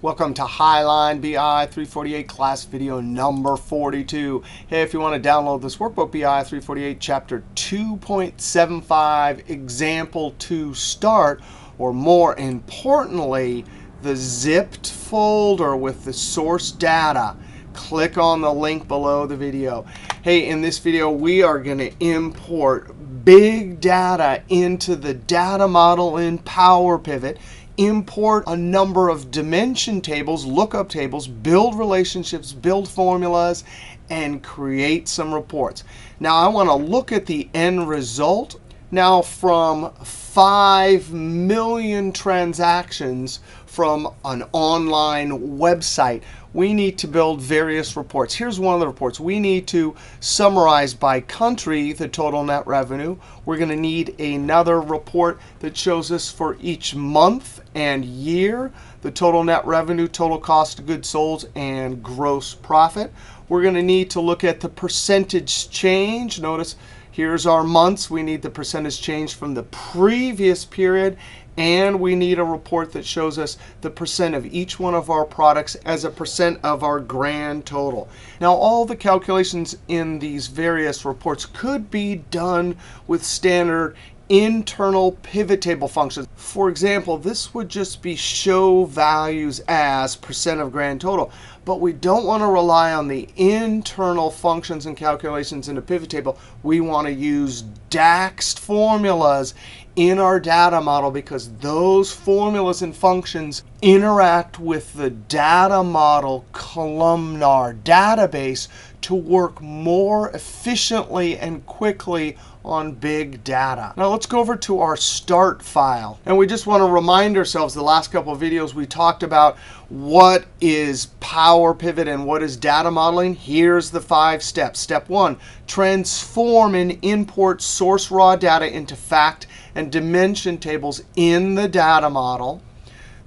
Welcome to Highline BI 348 class video number 42. Hey, if you want to download this workbook, BI 348 chapter 2.75 example to start, or more importantly, the zipped folder with the source data, click on the link below the video. Hey, in this video, we are going to import big data into the data model in PowerPivot, import a number of dimension tables, lookup tables, build relationships, build formulas, and create some reports. Now, I want to look at the end result. Now, from 5 million transactions from an online website, we need to build various reports. Here's one of the reports. We need to summarize by country the total net revenue. We're going to need another report that shows us for each month and year the total net revenue, total cost of goods sold, and gross profit. We're going to need to look at the percentage change. Notice here's our months. We need the percentage change from the previous period. And we need a report that shows us the percent of each one of our products as a percent of our grand total. Now, all the calculations in these various reports could be done with standard internal pivot table functions. For example, this would just be show values as percent of grand total. But we don't want to rely on the internal functions and calculations in a pivot table. We want to use DAX formulas in our data model because those formulas and functions interact with the data model columnar database to work more efficiently and quickly on big data. Now let's go over to our start file. And we just want to remind ourselves, the last couple of videos we talked about what is PowerPivot and what is data modeling. Here's the 5 steps. Step 1, transform and import source raw data into fact and dimension tables in the data model.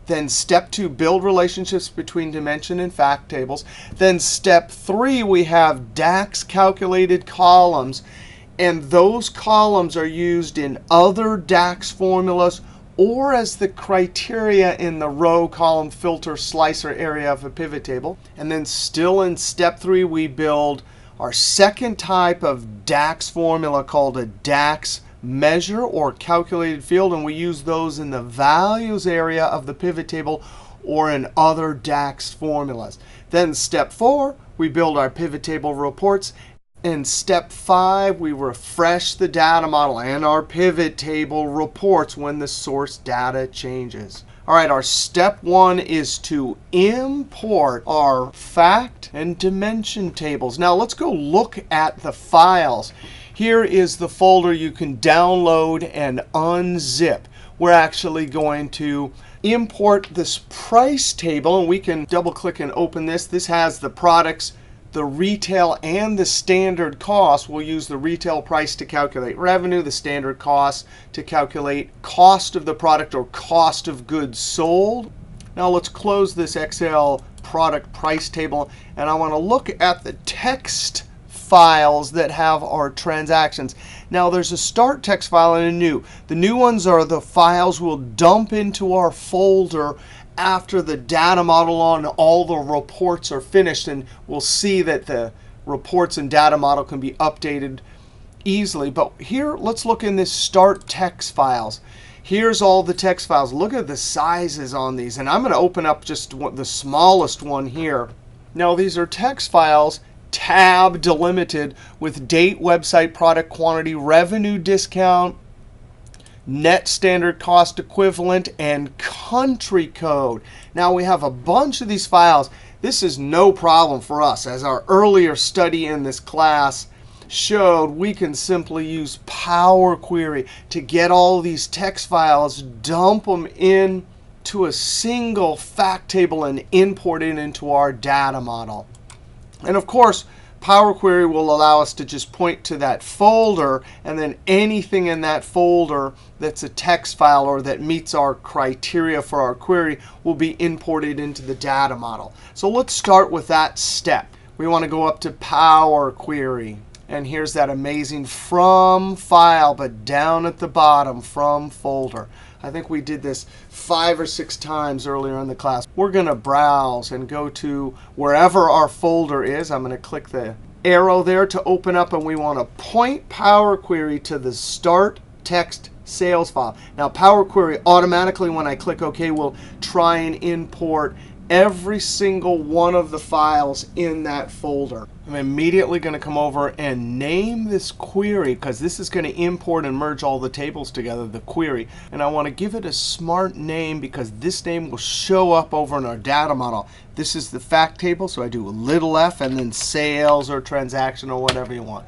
Then step 2, build relationships between dimension and fact tables. Then step 3, we have DAX calculated columns. And those columns are used in other DAX formulas or as the criteria in the row, column, filter, slicer area of a pivot table. And then still in step 3, we build our second type of DAX formula called a DAX Measure or calculated field. And we use those in the values area of the pivot table or in other DAX formulas. Then step 4, we build our pivot table reports. In step 5, we refresh the data model and our pivot table reports when the source data changes. All right, our step 1 is to import our fact and dimension tables. Now let's go look at the files. Here is the folder you can download and unzip. We're actually going to import this price table, and we can double click and open this. This has the products, the retail, and the standard cost. We'll use the retail price to calculate revenue, the standard cost to calculate cost of the product or cost of goods sold. Now let's close this Excel product price table. And I want to look at the text files that have our transactions. Now there's a start text file and a new. The new ones are the files we'll dump into our folder after the data model on all the reports are finished. And we'll see that the reports and data model can be updated easily. But here, let's look in this start text files. Here's all the text files. Look at the sizes on these. And I'm going to open up just the smallest one here. Now these are text files, tab delimited with date, website, product, quantity, revenue discount, net standard cost equivalent, and country code. Now we have a bunch of these files. This is no problem for us. As our earlier study in this class showed, we can simply use Power Query to get all these text files, dump them in to a single fact table, and import it into our data model. And of course, Power Query will allow us to just point to that folder, and then anything in that folder that's a text file or that meets our criteria for our query will be imported into the data model. So let's start with that step. We want to go up to Power Query. And here's that amazing from file, but down at the bottom, from folder. I think we did this 5 or 6 times earlier in the class. We're going to browse and go to wherever our folder is. I'm going to click the arrow there to open up, and we want to point Power Query to the Start Text Sales file. Now, Power Query automatically, when I click OK, will try and import every single one of the files in that folder. I'm immediately going to come over and name this query, because this is going to import and merge all the tables together, the query. And I want to give it a smart name, because this name will show up over in our data model. This is the fact table, so I do a little f and then sales or transaction or whatever you want.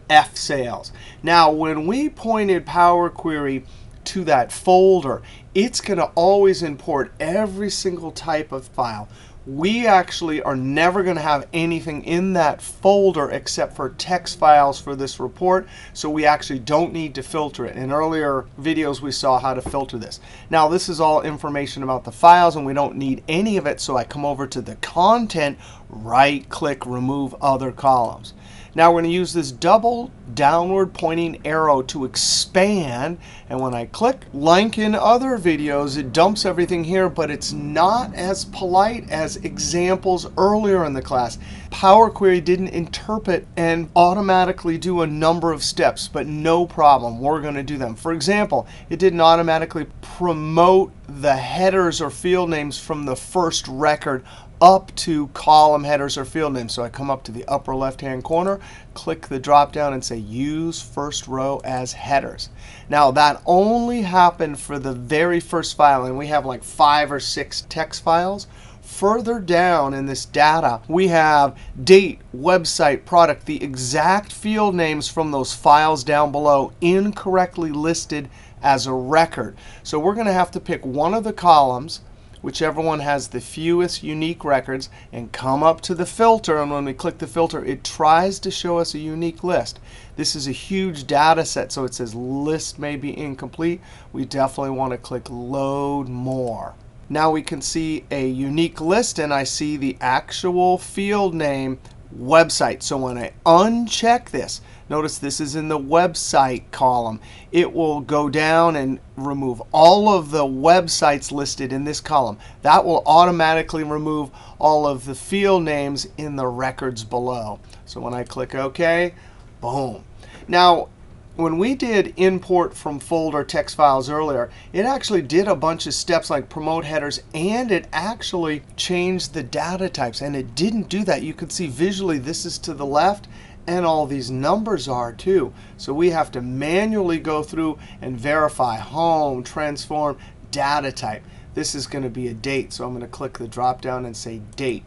F sales. Now, when we pointed Power Query to that folder, it's going to always import every single type of file. We actually are never going to have anything in that folder except for text files for this report, so we actually don't need to filter it. In earlier videos, we saw how to filter this. Now, this is all information about the files, and we don't need any of it, so I come over to the content, right-click, remove other columns. Now, we're going to use this double downward pointing arrow to expand. And when I click, like in other videos, it dumps everything here, but it's not as polite as examples earlier in the class. Power Query didn't interpret and automatically do a number of steps, but no problem. We're going to do them. For example, it didn't automatically promote the headers or field names from the first record up to column headers or field names. So I come up to the upper left-hand corner, click the drop down, and say Use First Row as Headers. Now, that only happened for the very first file, and we have like 5 or 6 text files. Further down in this data, we have date, website, product, the exact field names from those files down below incorrectly listed as a record. So we're going to have to pick one of the columns, whichever one has the fewest unique records, and come up to the filter. And when we click the filter, it tries to show us a unique list. This is a huge data set, so it says list may be incomplete. We definitely want to click Load More. Now we can see a unique list, and I see the actual field name website. So when I uncheck this, notice this is in the website column. It will go down and remove all of the websites listed in this column. That will automatically remove all of the field names in the records below. So when I click OK, boom. Now, when we did import from folder text files earlier, it actually did a bunch of steps like promote headers, and it actually changed the data types. And it didn't do that. You can see visually this is to the left, and all these numbers are too. So we have to manually go through and verify home, transform, data type. This is going to be a date, so I'm going to click the drop down and say date.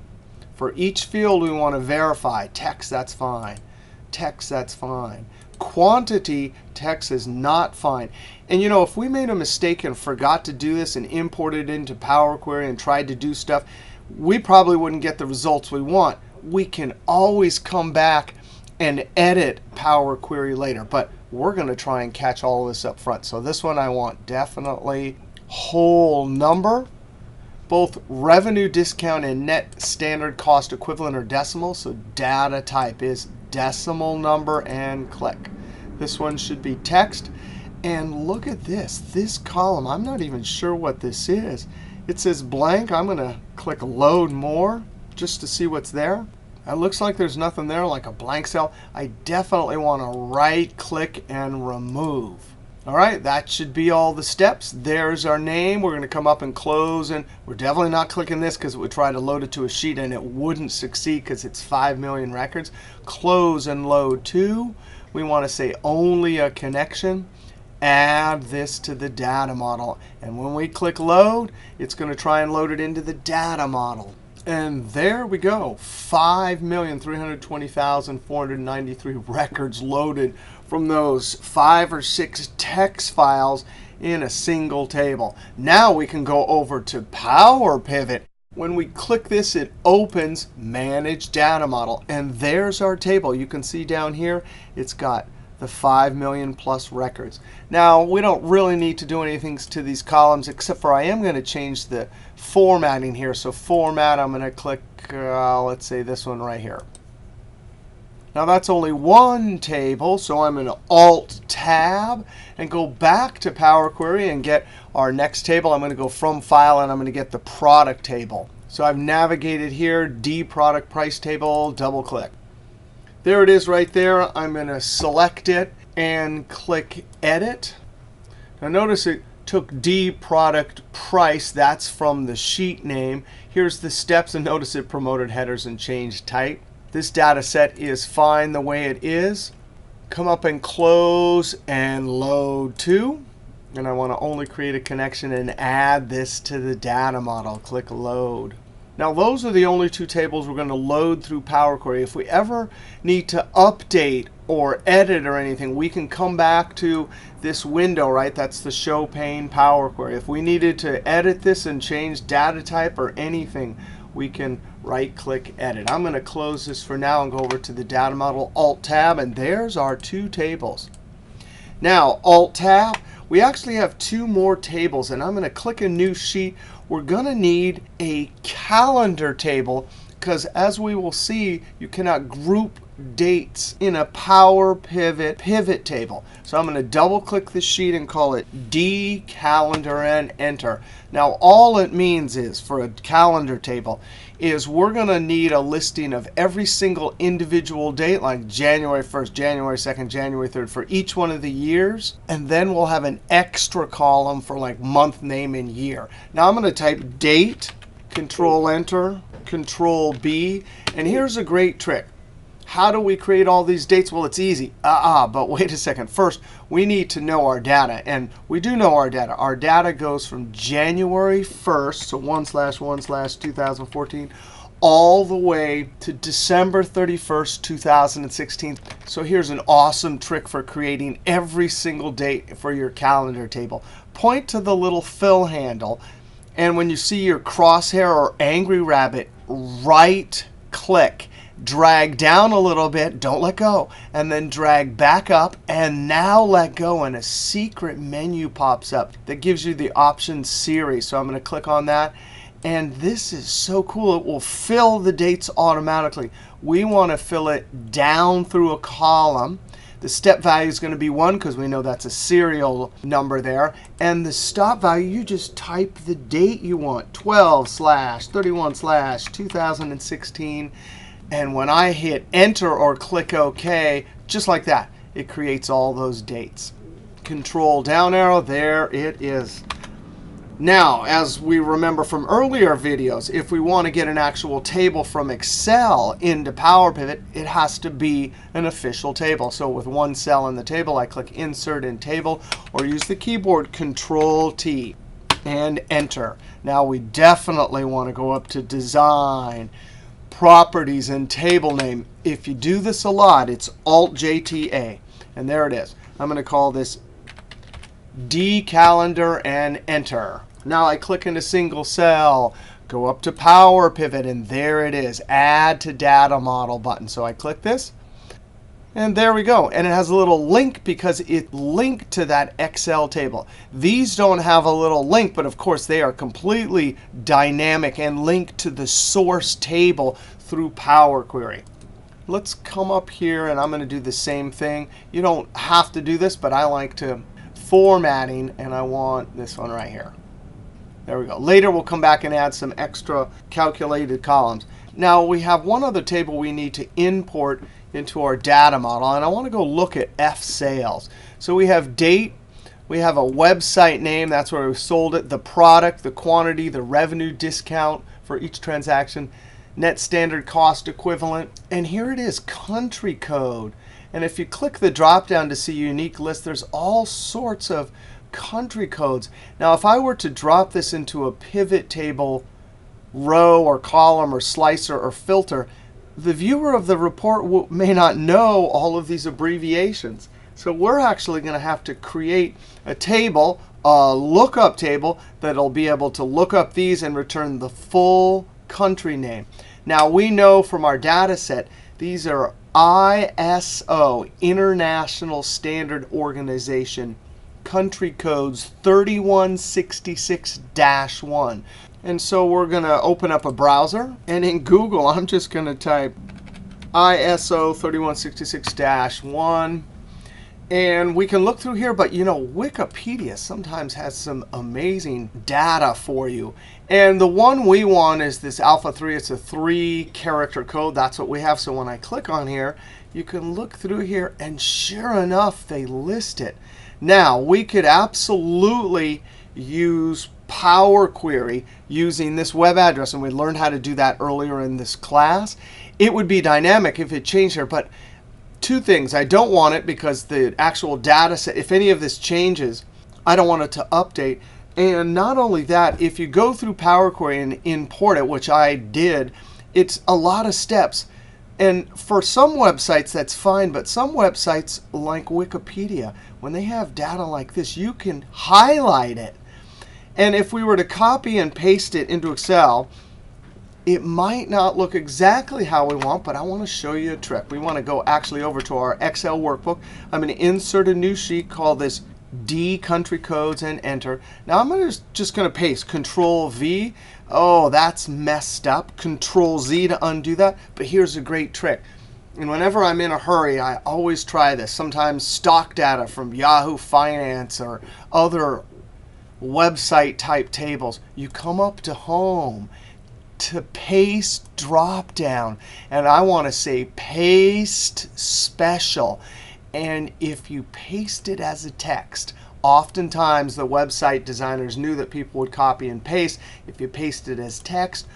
For each field we want to verify. Text, that's fine. Text, that's fine. Quantity, text is not fine. And you know, if we made a mistake and forgot to do this and imported it into Power Query and tried to do stuff, we probably wouldn't get the results we want. We can always come back and edit Power Query later. But we're going to try and catch all of this up front. So this one I want definitely whole number. Both revenue discount and net standard cost equivalent are decimal. So data type is decimal number, and click. This one should be text. And look at this. This column, I'm not even sure what this is. It says blank. I'm going to click Load More just to see what's there. It looks like there's nothing there, like a blank cell. I definitely want to right-click and remove. All right, that should be all the steps. There's our name. We're going to come up and close. And we're definitely not clicking this because it would try to load it to a sheet, and it wouldn't succeed because it's 5 million records. Close and load to. We want to say only a connection. Add this to the data model. And when we click load, it's going to try and load it into the data model. And there we go. 5,320,493 records loaded from those 5 or 6 text files in a single table. Now we can go over to PowerPivot. When we click this, it opens Manage Data Model. And there's our table. You can see down here, it's got the 5 million plus records. Now, we don't really need to do anything to these columns, except for I am going to change the formatting here. So format, I'm going to click, let's say this one right here. Now that's only one table, so I'm going to Alt-Tab and go back to Power Query and get our next table. I'm going to go from File, and I'm going to get the product table. So I've navigated here, D product price table, double click. There it is right there. I'm going to select it and click Edit. Now notice it took D product price. That's from the sheet name. Here's the steps, and notice it promoted headers and changed type. This data set is fine the way it is. Come up and close and load to. And I want to only create a connection and add this to the data model. Click Load. Now those are the only two tables we're going to load through Power Query. If we ever need to update or edit or anything, we can come back to this window, right? That's the Show Pane Power Query. If we needed to edit this and change data type or anything, we can right-click Edit. I'm going to close this for now and go over to the Data Model, Alt-Tab, and there's our two tables. Now, Alt-Tab, we actually have two more tables, and I'm going to click a new sheet. We're going to need a calendar table because, as we will see, you cannot group dates in a PowerPivot pivot table. So I'm going to double-click the sheet and call it D Calendar and Enter. Now, all it means is, for a calendar table, is we're going to need a listing of every single individual date, like January 1st, January 2nd, January 3rd, for each one of the years. And then we'll have an extra column for like month, name, and year. Now I'm going to type date, Control-Enter, Control-B. And here's a great trick. How do we create all these dates? Well, it's easy. But wait a second. First, we need to know our data. And we do know our data. Our data goes from January 1st, so 1/1/2014, all the way to December 31st, 2016. So here's an awesome trick for creating every single date for your calendar table. Point to the little fill handle. And when you see your crosshair or angry rabbit, right-click. Drag down a little bit, don't let go, and then drag back up, and now let go, and a secret menu pops up that gives you the option series. So I'm going to click on that, and this is so cool. It will fill the dates automatically. We want to fill it down through a column. The step value is going to be 1 because we know that's a serial number there. And the stop value, you just type the date you want, 12/31/2016. And when I hit Enter or click OK, just like that, it creates all those dates. Control down arrow, there it is. Now, as we remember from earlier videos, if we want to get an actual table from Excel into PowerPivot, it has to be an official table. So with one cell in the table, I click Insert in Table, or use the keyboard Control-T and Enter. Now we definitely want to go up to Design, Properties, and Table Name. If you do this a lot, it's Alt-J-T-A. And there it is. I'm going to call this D Calendar and Enter. Now I click in a single cell, go up to Power Pivot, and there it is, Add to Data Model button. So I click this, and there we go. And it has a little link because it linked to that Excel table. These don't have a little link, but of course they are completely dynamic and linked to the source table through Power Query. Let's come up here, and I'm going to do the same thing. You don't have to do this, but I like to formatting, and I want this one right here. There we go. Later we'll come back and add some extra calculated columns. Now we have one other table we need to import into our data model, and I want to go look at F sales. So we have date, we have a website name, that's where we sold it, the product, the quantity, the revenue discount for each transaction, net standard cost equivalent, and here it is, country code. And if you click the drop down to see unique list, there's all sorts of country codes. Now if I were to drop this into a pivot table row or column or slicer or filter, the viewer of the report may not know all of these abbreviations. So we're actually going to have to create a table, a lookup table, that'll be able to look up these and return the full country name. Now we know from our data set, these are ISO, International Standard Organization, country codes 3166-1. And so we're going to open up a browser. And in Google, I'm just going to type ISO 3166-1. And we can look through here, but you know, Wikipedia sometimes has some amazing data for you. And the one we want is this alpha 3. It's a 3-character code. That's what we have. So when I click on here, you can look through here, and sure enough, they list it. Now, we could absolutely use Power Query using this web address, and we learned how to do that earlier in this class. It would be dynamic if it changed here, but two things. I don't want it because the actual data set, if any of this changes, I don't want it to update. And not only that, if you go through Power Query and import it, which I did, it's a lot of steps. And for some websites, that's fine. But some websites, like Wikipedia, when they have data like this, you can highlight it. And if we were to copy and paste it into Excel, it might not look exactly how we want, but I want to show you a trick. We want to go actually over to our Excel workbook. I'm going to insert a new sheet, call this D country codes, and enter. Now I'm just going to paste Control V. Oh, that's messed up. Control Z to undo that. But here's a great trick. And whenever I'm in a hurry, I always try this. Sometimes stock data from Yahoo Finance or other website type tables. You come up to Home, to Paste drop down, and I want to say Paste Special. And if you paste it as a text, oftentimes the website designers knew that people would copy and paste. If you paste it as text,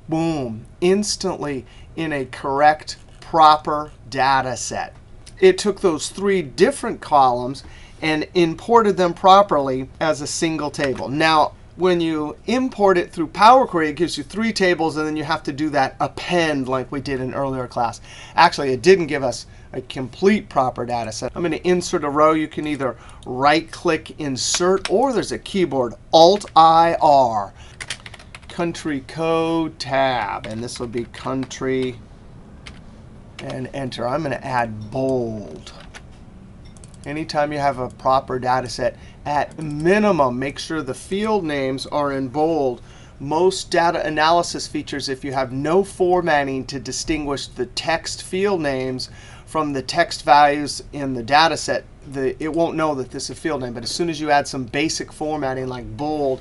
boom, instantly in a correct, proper data set. It took those 3 different columns and imported them properly as a single table. Now, when you import it through Power Query, it gives you 3 tables, and then you have to do that append like we did in earlier class. Actually, it didn't give us a complete proper data set. I'm going to insert a row. You can either right-click Insert, or there's a keyboard, Alt-IR. Country Code tab, and this will be country, and enter. I'm going to add bold. Anytime you have a proper data set, at minimum, make sure the field names are in bold. Most data analysis features, if you have no formatting to distinguish the text field names from the text values in the data set, it won't know that this is a field name. But as soon as you add some basic formatting like bold,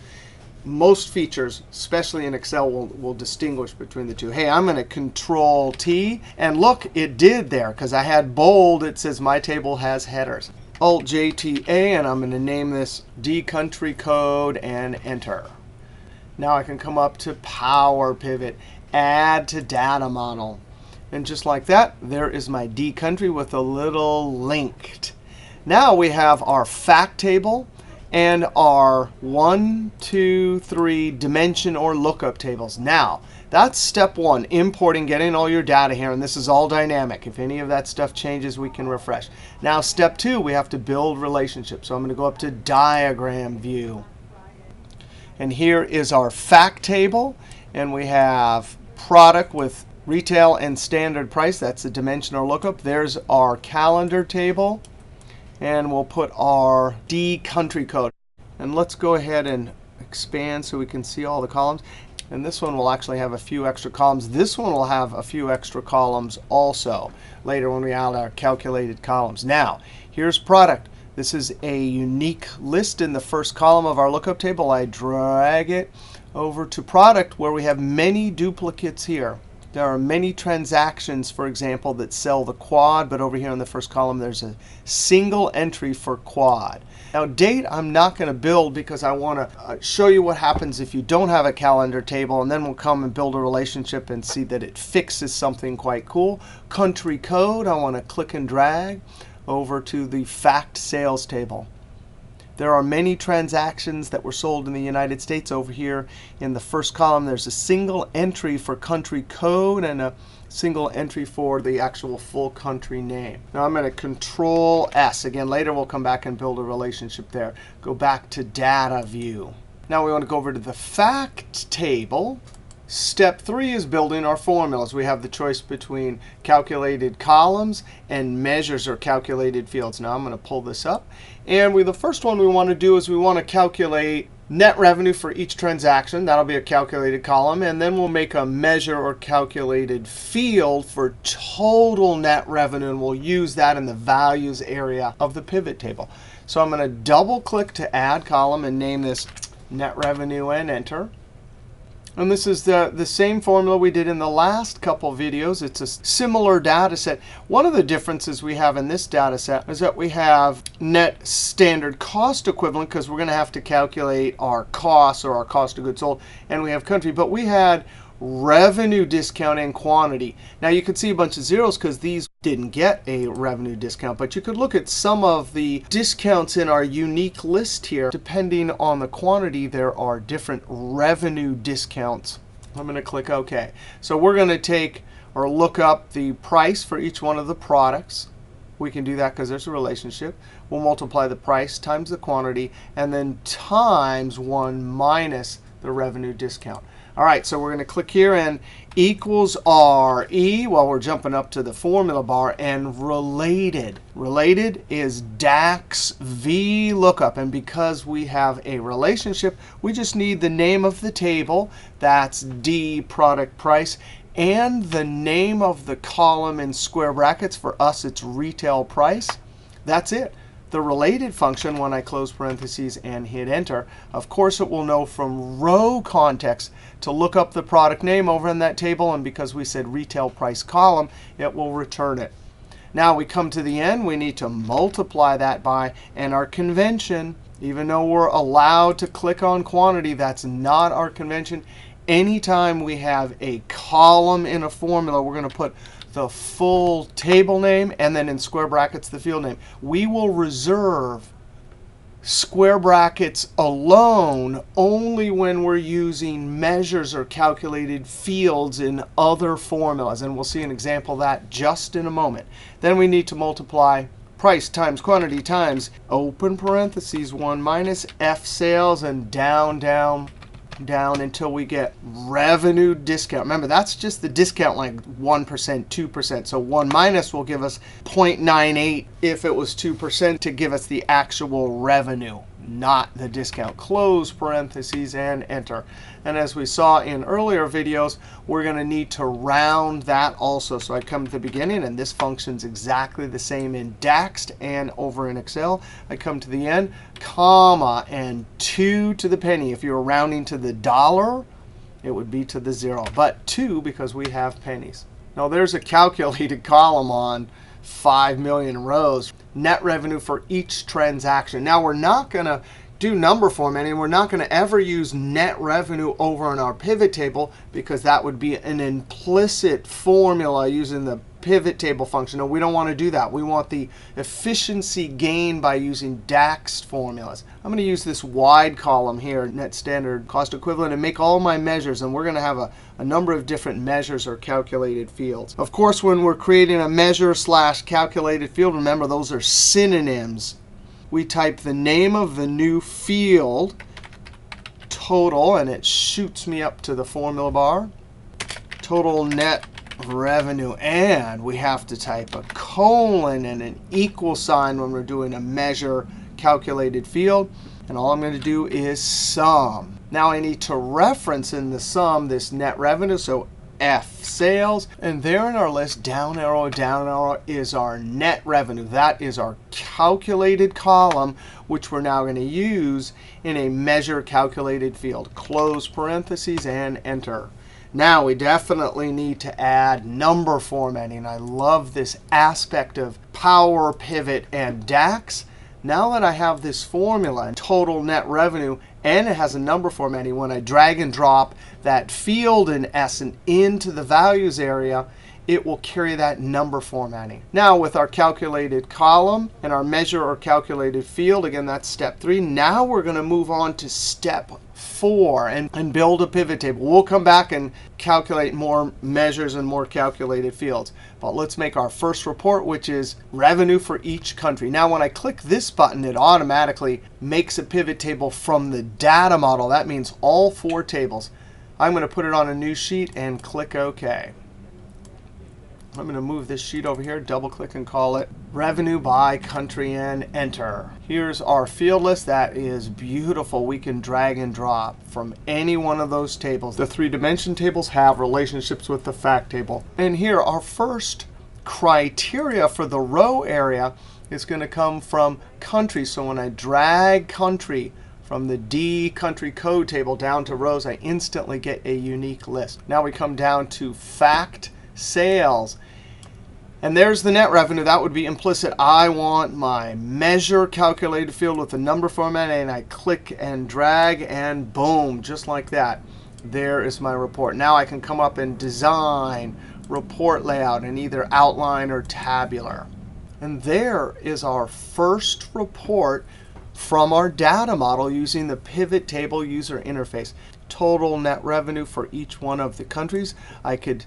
most features, especially in Excel, will distinguish between the two. Hey, I'm going to Control T. And look, it did there. Because I had bold, it says my table has headers. Alt-JTA, and I'm going to name this D country code, and enter. Now I can come up to Power Pivot, add to Data Model. And just like that, there is my D country with a little linked. Now we have our fact table and our 1, 2, 3 dimension or lookup tables. Now, that's step 1, importing, getting all your data here. And this is all dynamic. If any of that stuff changes, we can refresh. Now, step 2, we have to build relationships. So I'm going to go up to Diagram View. And here is our fact table. And we have product with retail and standard price. That's the dimension or lookup. There's our calendar table. And we'll put our D country code. And let's go ahead and expand so we can see all the columns. And this one will actually have a few extra columns. This one will have a few extra columns also later when we add our calculated columns. Now, here's product. This is a unique list in the first column of our lookup table. I drag it over to product where we have many duplicates here. There are many transactions, for example, that sell the quad. But over here in the first column, there's a single entry for quad. Now, date I'm not going to build because I want to show you what happens if you don't have a calendar table. And then we'll come and build a relationship and see that it fixes something quite cool. Country code, I want to click and drag over to the fact sales table. There are many transactions that were sold in the United States. Over here in the first column, there's a single entry for country code and a single entry for the actual full country name. Now I'm going to Control S. Again, later we'll come back and build a relationship there. Go back to Data View. Now we want to go over to the fact table. Step 3 is building our formulas. We have the choice between calculated columns and measures or calculated fields. Now I'm going to pull this up. And the first one we want to do is we want to calculate net revenue for each transaction. That'll be a calculated column. And then we'll make a measure or calculated field for total net revenue. And we'll use that in the values area of the pivot table. So I'm going to double click to add column and name this net revenue and enter. And this is the same formula we did in the last couple videos. It's a similar data set. One of the differences we have in this data set is that we have net standard cost equivalent, because we're going to have to calculate our costs or our cost of goods sold. And we have country. But we had revenue discount and quantity. Now you could see a bunch of zeros because these didn't get a revenue discount. But you could look at some of the discounts in our unique list here. Depending on the quantity, there are different revenue discounts. I'm going to click OK. So we're going to take or look up the price for each one of the products. We can do that because there's a relationship. We'll multiply the price times the quantity, and then times 1 minus the revenue discount. All right, so we're going to click here and equals RE while we're jumping up to the formula bar, and related. Related is DAX VLOOKUP. And because we have a relationship, we just need the name of the table. That's D product price. And the name of the column in square brackets. For us, it's retail price. That's it. The related function, when I close parentheses and hit enter, of course it will know from row context to look up the product name over in that table. And because we said retail price column, it will return it. Now we come to the end. We need to multiply that by, and our convention, even though we're allowed to click on quantity, that's not our convention. Anytime we have a column in a formula, we're going to put the full table name and then in square brackets the field name. We will reserve square brackets alone only when we're using measures or calculated fields in other formulas. And we'll see an example of that just in a moment. Then we need to multiply price times quantity times open parentheses 1 minus F sales, and down, down, down until we get revenue discount. Remember, that's just the discount, like 1%, 2%. So 1 minus will give us 0.98 if it was 2% to give us the actual revenue, not the discount. Close parentheses and enter. And as we saw in earlier videos, we're going to need to round that also. So I come to the beginning, and this function's exactly the same in DAX and over in Excel. I come to the end, comma, and 2 to the penny. If you were rounding to the dollar, it would be to the 0. But 2 because we have pennies. Now there's a calculated column on 5 million rows. Net revenue for each transaction. Now we're not going to do number formatting. We're not going to ever use net revenue over in our pivot table because that would be an implicit formula using the pivot table function. No, we don't want to do that. We want the efficiency gain by using DAX formulas. I'm going to use this wide column here, net standard cost equivalent, and make all my measures. And we're going to have a number of different measures or calculated fields. Of course, when we're creating a measure / calculated field, remember those are synonyms. We type the name of the new field, total, and it shoots me up to the formula bar. Total net revenue. And we have to type a colon and an equal sign when we're doing a measure calculated field. And all I'm going to do is sum. Now I need to reference in the sum this net revenue. So F sales. And there in our list, down arrow, is our net revenue. That is our calculated column, which we're now going to use in a measure calculated field. Close parentheses and enter. Now we definitely need to add number formatting. I love this aspect of PowerPivot and DAX. Now that I have this formula, total net revenue, and it has a number formatting, when I drag and drop that field in essence into the values area, it will carry that number formatting. Now with our calculated column and our measure or calculated field, again, that's step 3. Now we're going to move on to step 4 and build a pivot table. We'll come back and calculate more measures and more calculated fields. But let's make our first report, which is revenue for each country. Now when I click this button, it automatically makes a pivot table from the data model. That means all 4 tables. I'm going to put it on a new sheet and click OK. I'm going to move this sheet over here, double click and call it Revenue by Country and enter. Here's our field list. That is beautiful. We can drag and drop from any one of those tables. The 3-dimension tables have relationships with the fact table. And here, our first criteria for the row area is going to come from country. So when I drag country from the D country code table down to rows, I instantly get a unique list. Now we come down to fact sales. And there's the net revenue. That would be implicit. I want my measure calculated field with the number format, and I click and drag, and boom, just like that. There is my report. Now I can come up and design report layout in either outline or tabular. And there is our first report from our data model using the PivotTable user interface. Total net revenue for each one of the countries. I could,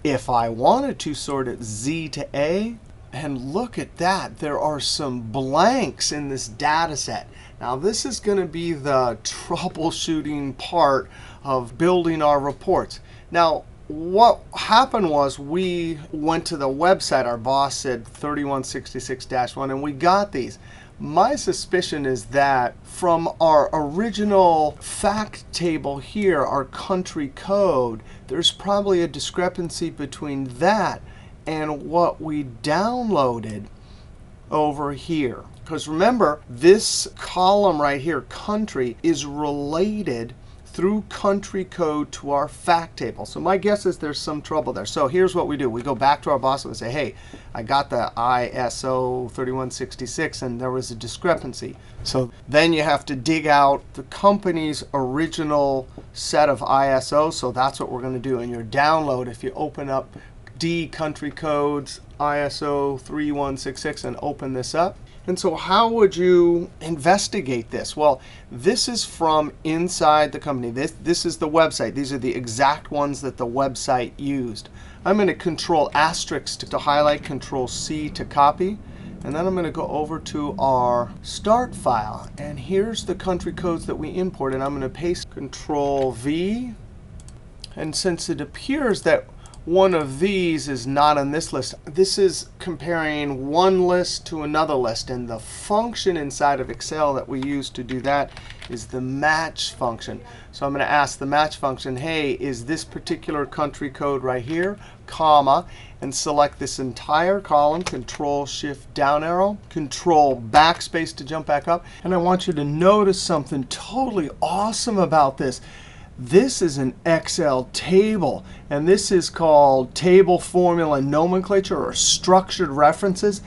if I wanted to, sort it Z to A. And look at that. There are some blanks in this data set. Now, this is going to be the troubleshooting part of building our reports. Now, what happened was we went to the website. Our boss said 3166-1, and we got these. My suspicion is that from our original fact table here, our country code, there's probably a discrepancy between that and what we downloaded over here. Because remember, this column right here, country, is related through country code to our fact table. So my guess is there's some trouble there. So here's what we do. We go back to our boss and we say, hey, I got the ISO 3166, and there was a discrepancy. So then you have to dig out the company's original set of ISO. So that's what we're going to do in your download. If you open up D country codes ISO 3166 and open this up. And so how would you investigate this? Well, this is from inside the company. This is the website. These are the exact ones that the website used. I'm going to Control asterisk to highlight, Control C to copy. And then I'm going to go over to our start file. And here's the country codes that we imported. I'm going to paste Control V. And since it appears that one of these is not on this list, this is comparing one list to another list. And the function inside of Excel that we use to do that is the match function. So I'm going to ask the match function, hey, is this particular country code right here, comma, and select this entire column, Control Shift down arrow, Control backspace to jump back up. And I want you to notice something totally awesome about this. This is an Excel table, and this is called Table Formula Nomenclature, or Structured References.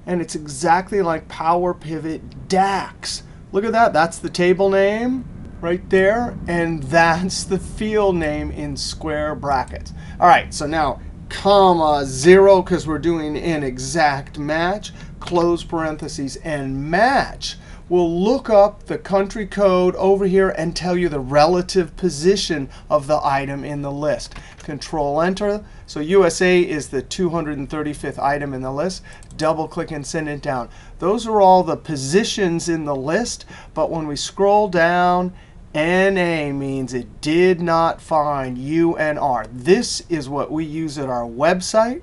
And it's exactly like PowerPivot DAX. Look at that. That's the table name right there, and that's the field name in square brackets. All right, so now comma 0, because we're doing an exact match, close parentheses, and match. We'll look up the country code over here and tell you the relative position of the item in the list. Control Enter. So USA is the 235th item in the list. Double click and send it down. Those are all the positions in the list. But when we scroll down, NA means it did not find UNR. This is what we use at our website.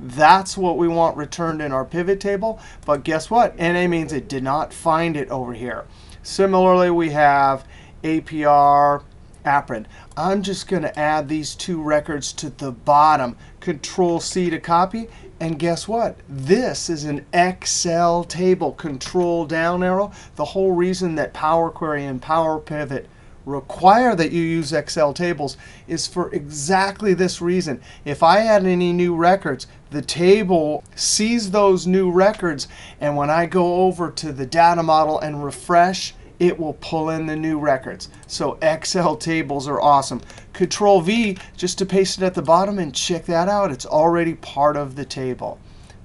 That's what we want returned in our pivot table. But guess what? NA means it did not find it over here. Similarly, we have APR, APRID. I'm just going to add these two records to the bottom. Control C to copy. And guess what? This is an Excel table. Control down arrow. The whole reason that Power Query and Power Pivot require that you use Excel tables is for exactly this reason. If I add any new records, the table sees those new records, and when I go over to the data model and refresh, it will pull in the new records. So Excel tables are awesome. Control V just to paste it at the bottom, and check that out. It's already part of the table.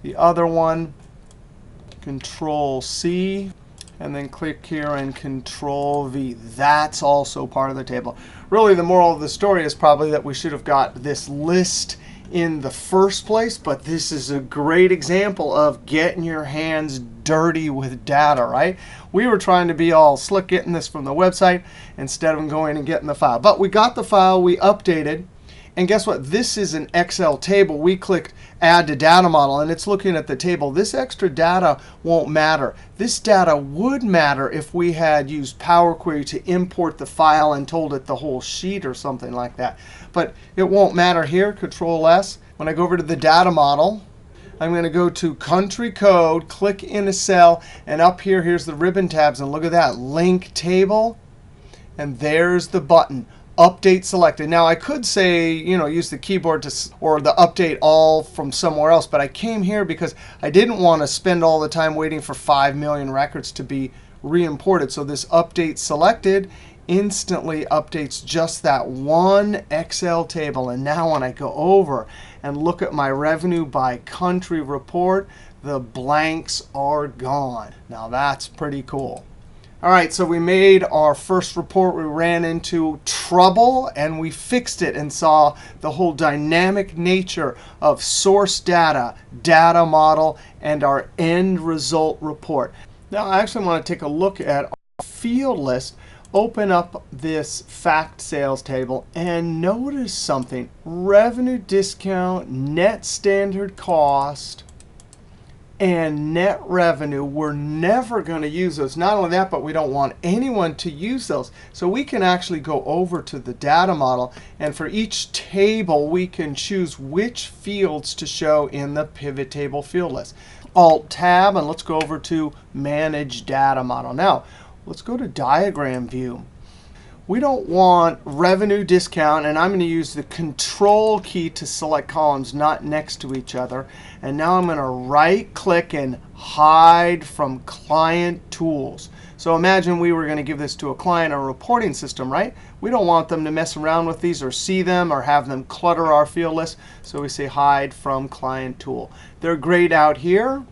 The other one, Control C. And then click here and Control V. That's also part of the table. Really, the moral of the story is probably that we should have got this list in the first place. But this is a great example of getting your hands dirty with data, right? We were trying to be all slick getting this from the website instead of going and getting the file. But we got the file. We updated. And guess what? This is an Excel table. We clicked Add to Data Model, and it's looking at the table. This extra data won't matter. This data would matter if we had used Power Query to import the file and told it the whole sheet or something like that. But it won't matter here. Control S. When I go over to the Data Model, I'm going to go to Country Code, click in a cell, and up here, here's the ribbon tabs. And look at that, Link Table. And there's the button. Update selected. Now I could say, use the keyboard or the update all from somewhere else, but I came here because I didn't want to spend all the time waiting for 5 million records to be re-imported. So this update selected instantly updates just that one Excel table. And now when I go over and look at my revenue by country report, the blanks are gone. Now that's pretty cool. All right, so we made our first report. We ran into trouble, and we fixed it and saw the whole dynamic nature of source data, data model, and our end result report. Now, I actually want to take a look at our field list, open up this fact sales table, and notice something. Revenue discount, net standard cost, and net revenue, we're never going to use those. Not only that, but we don't want anyone to use those. So we can actually go over to the data model, and for each table, we can choose which fields to show in the pivot table field list. Alt-Tab, and let's go over to Manage Data Model. Now, let's go to Diagram View. We don't want revenue discount, and I'm going to use the Control key to select columns not next to each other. And now I'm going to right-click and hide from Client Tools. So imagine we were going to give this to a client or reporting system, right? We don't want them to mess around with these or see them or have them clutter our field list. So we say Hide from Client Tool. They're grayed out here.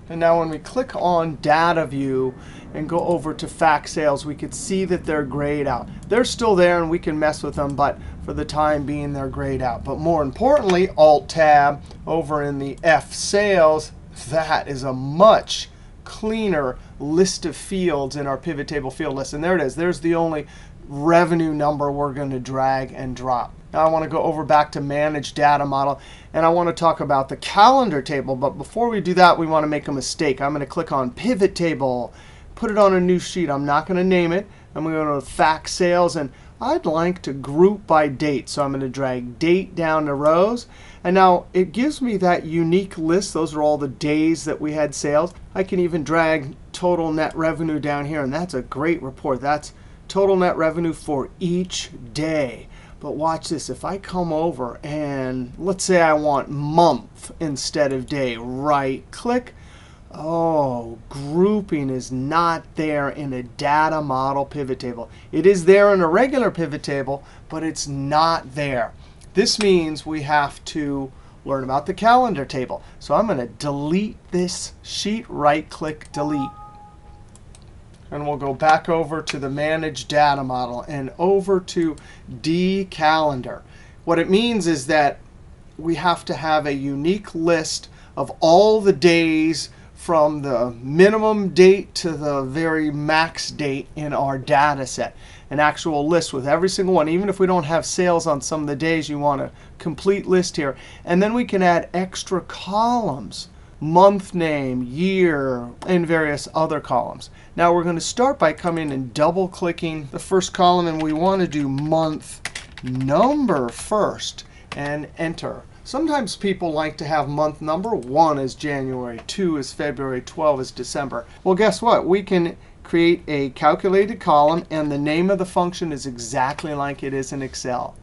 And now when we click on Data View and go over to Fact Sales, we could see that they're grayed out. They're still there, and we can mess with them, but for the time being, they're grayed out. But more importantly, Alt-Tab over in the F Sales, that is a much cleaner list of fields in our pivot table field list. And there it is. There's the only revenue number we're going to drag and drop. Now I want to go over back to Manage Data Model, and I want to talk about the calendar table. But before we do that, we want to make a mistake. I'm going to click on Pivot Table, put it on a new sheet. I'm not going to name it. I'm going to go to Fact Sales, and I'd like to group by date. So I'm going to drag date down to rows. And now it gives me that unique list. Those are all the days that we had sales. I can even drag total net revenue down here, and that's a great report. That's total net revenue for each day. But watch this. If I come over and let's say I want month instead of day, right-click. Oh, grouping is not there in a data model pivot table. It is there in a regular pivot table, but it's not there. This means we have to learn about the calendar table. So I'm going to delete this sheet, right-click, delete. And we'll go back over to the Manage Data Model and over to D-Calendar. What it means is that we have to have a unique list of all the days from the minimum date to the very max date in our data set. An actual list with every single one. Even if we don't have sales on some of the days, you want a complete list here. And then we can add extra columns. Month name, year, and various other columns. Now we're going to start by coming and double-clicking the first column, and we want to do month number first, and enter. Sometimes people like to have month number. 1 is January, 2 is February, 12 is December. Well, guess what? We can create a calculated column, and the name of the function is exactly like it is in Excel,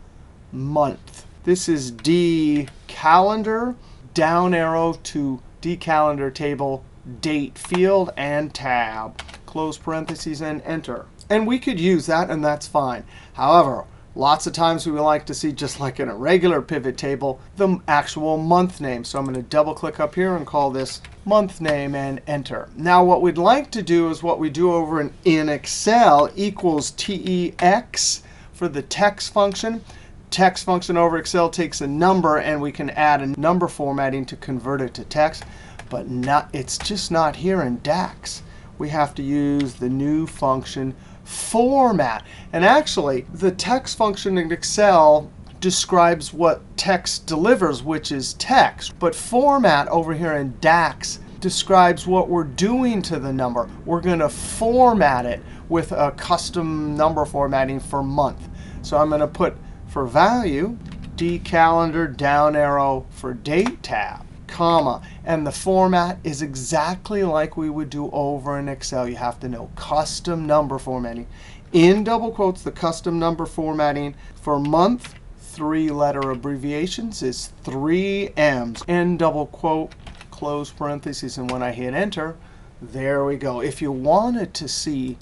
month. This is D-Calendar, down arrow to D-Calendar table, date field, and tab. Close parentheses and enter. And we could use that, and that's fine. However, lots of times we would like to see, just like in a regular pivot table, the actual month name. So I'm going to double click up here and call this month name and enter. Now what we'd like to do is what we do over in Excel equals TEX for the text function. Text function over Excel takes a number, and we can add a number formatting to convert it to text. But it's just not here in DAX. We have to use the new function format. And actually, the text function in Excel describes what text delivers, which is text. But format over here in DAX describes what we're doing to the number. We're going to format it with a custom number formatting for month. So I'm going to put for value, dCalendar, down arrow for date tab, comma. And the format is exactly like we would do over in Excel. You have to know custom number formatting. In double quotes, the custom number formatting for month, 3-letter abbreviations is 3 M's. End double quote, close parentheses. And when I hit Enter, there we go. If you wanted to see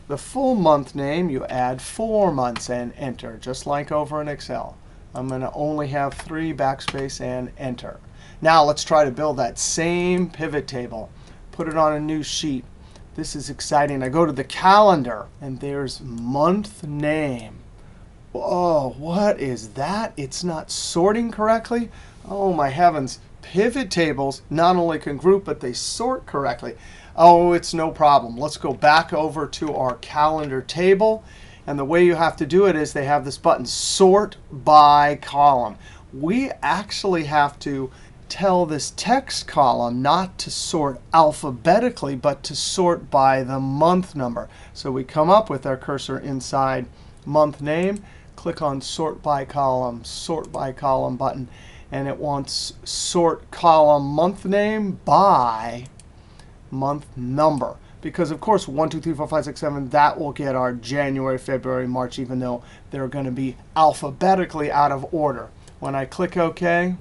the full month name, you add 4 months and Enter, just like over in Excel. I'm going to only have 3, backspace, and Enter. Now let's try to build that same pivot table. Put it on a new sheet. This is exciting. I go to the calendar, and there's month name. Whoa, what is that? It's not sorting correctly? Oh, my heavens. Pivot tables not only can group, but they sort correctly. Oh, it's no problem. Let's go back over to our calendar table. And the way you have to do it is they have this button, Sort by Column. We actually have to tell this text column not to sort alphabetically, but to sort by the month number. So we come up with our cursor inside month name, click on Sort by Column button, and it wants Sort Column Month Name by Month Number. Because, of course, 1, 2, 3, 4, 5, 6, 7, that will get our January, February, March, even though they're going to be alphabetically out of order. When I click OK,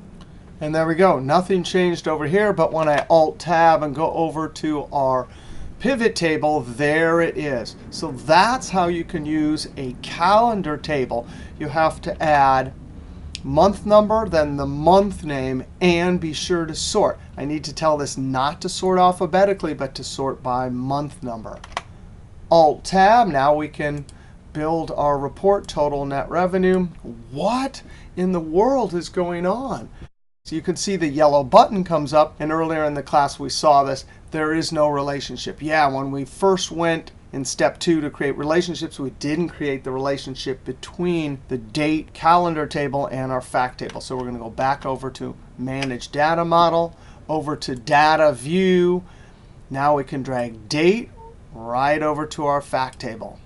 and there we go. Nothing changed over here. But when I Alt-Tab and go over to our pivot table, there it is. So that's how you can use a calendar table. You have to add month number, then the month name, and be sure to sort. I need to tell this not to sort alphabetically, but to sort by month number. Alt-Tab. Now we can build our report, total net revenue. What in the world is going on? So you can see the yellow button comes up. And earlier in the class, we saw this. There is no relationship. Yeah, when we first went in step 2 to create relationships, we didn't create the relationship between the date calendar table and our fact table. So we're going to go back over to Manage Data Model, over to Data View. Now we can drag date right over to our fact table.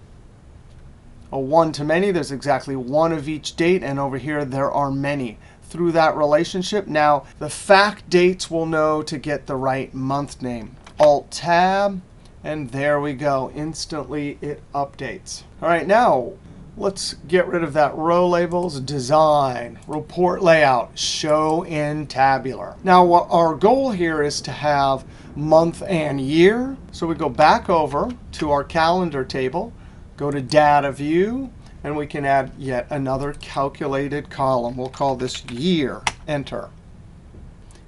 A one-to-many, there's exactly one of each date. And over here, there are many. Through that relationship, now the fact dates will know to get the right month name. Alt-Tab. And there we go. Instantly, it updates. All right, now let's get rid of that row labels. Design, report layout, show in tabular. Now, what our goal here is to have month and year. So we go back over to our calendar table, go to Data View, and we can add yet another calculated column. We'll call this year. Enter.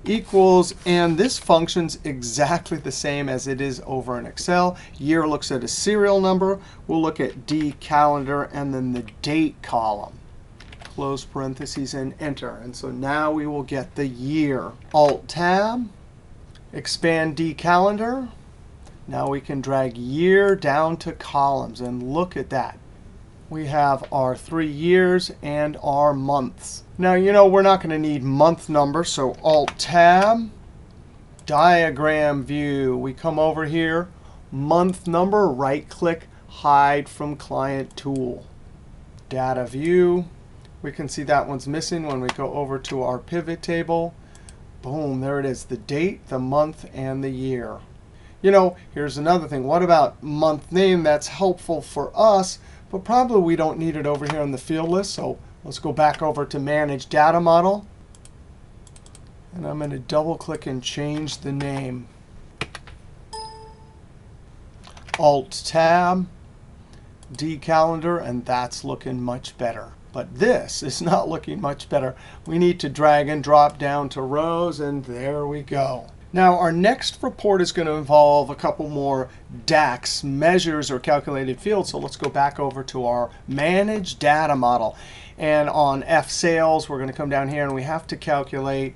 Equals, and this functions exactly the same as it is over in Excel. Year looks at a serial number. We'll look at dCalendar and then the date column. Close parentheses and Enter. And so now we will get the year. Alt-Tab, expand dCalendar. Now we can drag year down to columns. And look at that. We have our 3 years and our months. Now, you know, we're not going to need month number, so Alt-Tab, Diagram View. We come over here, month number, right-click, Hide from Client Tool. Data View. We can see that one's missing when we go over to our pivot table. Boom, there it is, the date, the month, and the year. You know, here's another thing. What about month name? That's helpful for us. But probably we don't need it over here in the field list. So let's go back over to Manage Data Model. And I'm going to double click and change the name. Alt-Tab, dCalendar, and that's looking much better. But this is not looking much better. We need to drag and drop down to rows, and there we go. Now, our next report is going to involve a couple more DAX measures or calculated fields. So let's go back over to our Manage Data Model. And on F sales, we're going to come down here, and we have to calculate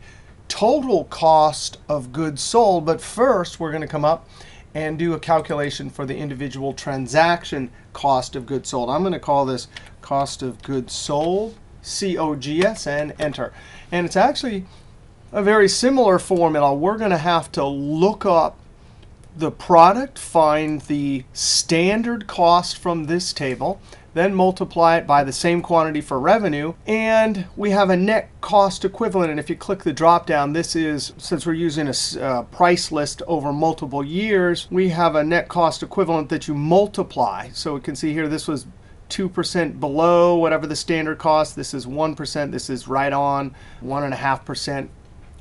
total cost of goods sold. But first, we're going to come up and do a calculation for the individual transaction cost of goods sold. I'm going to call this cost of goods sold. COGS, and enter. And it's actually a very similar formula. We're going to have to look up the product, find the standard cost from this table, then multiply it by the same quantity for revenue, and we have a net cost equivalent. And if you click the drop down, this is, since we're using a price list over multiple years, we have a net cost equivalent that you multiply. So we can see here this was 2% below whatever the standard cost. This is 1%. This is right on 1.5%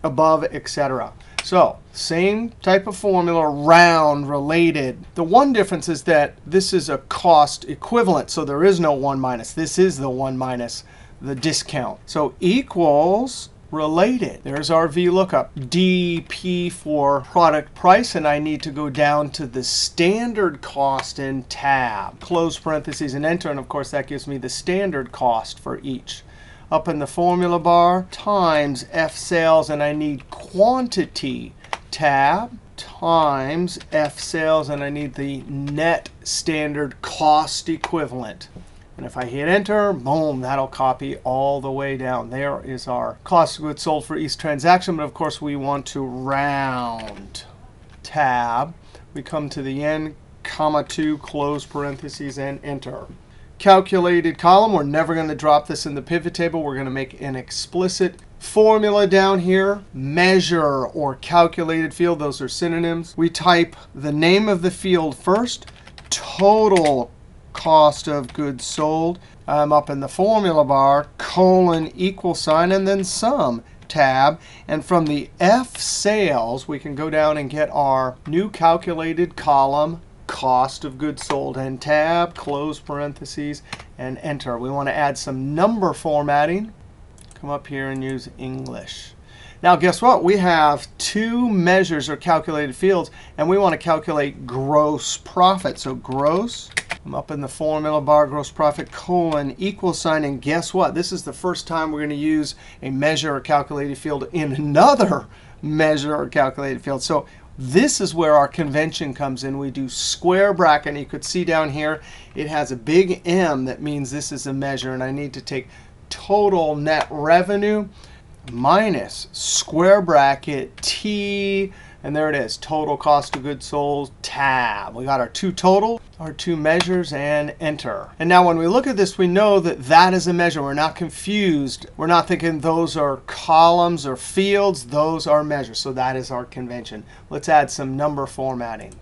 above, etc. So same type of formula, round, related. The one difference is that this is a cost equivalent. So there is no 1 minus. This is the 1 minus the discount. So equals related. There's our VLOOKUP. DP for product price. And I need to go down to the standard cost and tab. Close parentheses and enter. And of course, that gives me the standard cost for each. Up in the formula bar, times F sales, and I need quantity, tab, times F sales, and I need the net standard cost equivalent. And if I hit enter, boom, that'll copy all the way down. There is our cost of goods sold for each transaction. But of course, we want to round. Tab, we come to the end, comma 2, close parentheses, and enter. Calculated column, we're never going to drop this in the pivot table. We're going to make an explicit formula down here. Measure or calculated field, those are synonyms. We type the name of the field first, total cost of goods sold. I'm up in the formula bar, colon, equal sign, and then sum, tab. And from the F sales, we can go down and get our new calculated column, cost of goods sold, and tab, close parentheses, and enter. We want to add some number formatting. Come up here and use English. Now, guess what? We have two measures or calculated fields, and we want to calculate gross profit. So gross, I'm up in the formula bar, gross profit, colon, equal sign. And guess what? This is the first time we're going to use a measure or calculated field in another measure or calculated field. So this is where our convention comes in. We do square bracket. And you could see down here, it has a big M. That means this is a measure. And I need to take total net revenue minus square bracket T. And there it is, total cost of goods sold, tab. We got our two total, our two measures, and enter. And now when we look at this, we know that that is a measure. We're not confused. We're not thinking those are columns or fields. Those are measures. So that is our convention. Let's add some number formatting.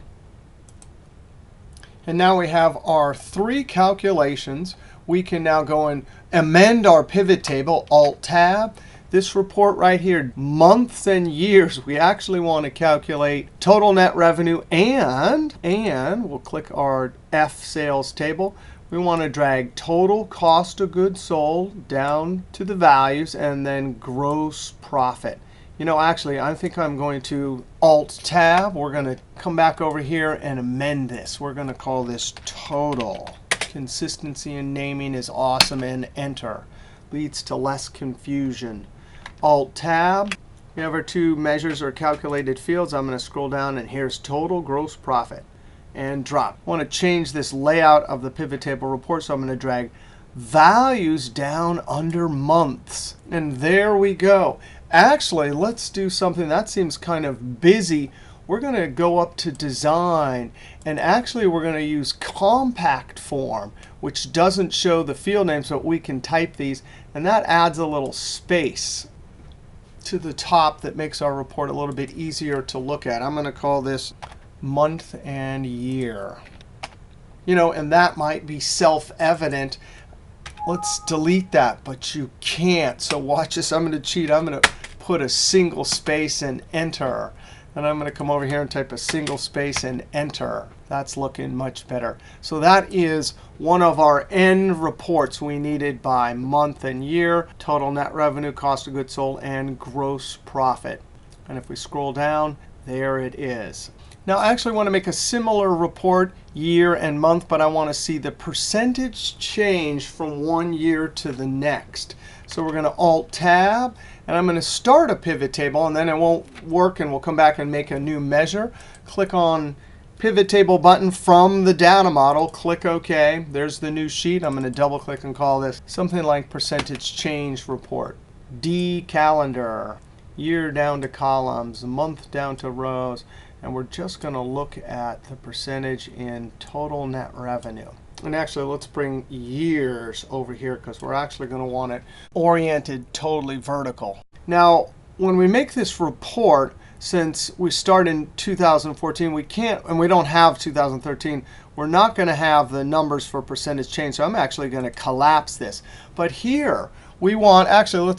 And now we have our three calculations. We can now go and amend our pivot table, Alt-Tab. This report right here, months and years, we actually want to calculate total net revenue, and we'll click our F sales table. We want to drag total cost of goods sold down to the values, and then gross profit. You know, actually, I think I'm going to Alt-Tab. We're going to come back over here and amend this. We're going to call this total. Consistency in naming is awesome, and enter. Leads to less confusion. Alt-Tab. We have our two measures or calculated fields. I'm going to scroll down, and here's total gross profit. And drop. I want to change this layout of the pivot table report, so I'm going to drag values down under months. And there we go. Actually, let's do something that seems kind of busy. We're going to go up to Design. And actually, we're going to use Compact Form, which doesn't show the field names, but we can type these. And that adds a little space to the top that makes our report a little bit easier to look at. I'm going to call this month and year. You know, and that might be self-evident. Let's delete that, but you can't. So watch this. I'm going to cheat. I'm going to put a single space and enter. And I'm going to come over here and type a single space and enter. That's looking much better. So that is one of our end reports we needed by month and year, total net revenue, cost of goods sold, and gross profit. And if we scroll down, there it is. Now, I actually want to make a similar report, year and month, but I want to see the percentage change from one year to the next. So we're going to Alt-Tab, and I'm going to start a pivot table, and then it won't work, and we'll come back and make a new measure. Click on pivot table button from the data model. Click OK. There's the new sheet. I'm going to double click and call this something like percentage change report. D calendar. Year down to columns, month down to rows. And we're just going to look at the percentage in total net revenue. And actually, let's bring years over here because we're actually going to want it oriented totally vertical. Now, when we make this report, since we start in 2014, we can't, and we don't have 2013, we're not going to have the numbers for percentage change. So I'm actually going to collapse this. But here, we want, actually,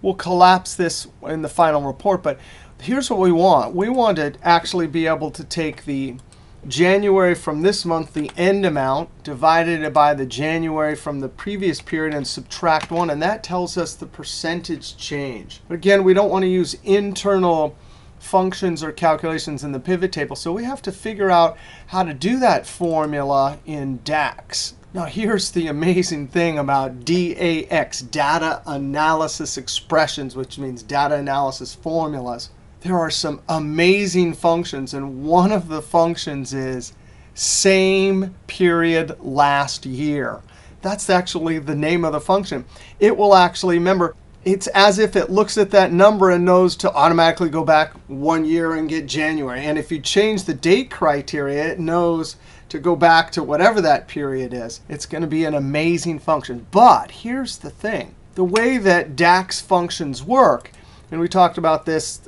we'll collapse this in the final report. But here's what we want. We want to actually be able to take the January from this month, the end amount, divided it by the January from the previous period, and subtract 1. And that tells us the percentage change. But again, we don't want to use internal functions or calculations in the pivot table. So we have to figure out how to do that formula in DAX. Now, here's the amazing thing about DAX, data analysis expressions, which means data analysis formulas. There are some amazing functions, and one of the functions is same period last year. That's actually the name of the function. It will actually, remember, it's as if it looks at that number and knows to automatically go back 1 year and get January. And if you change the date criteria, it knows to go back to whatever that period is. It's going to be an amazing function. But here's the thing. The way that DAX functions work, and we talked about this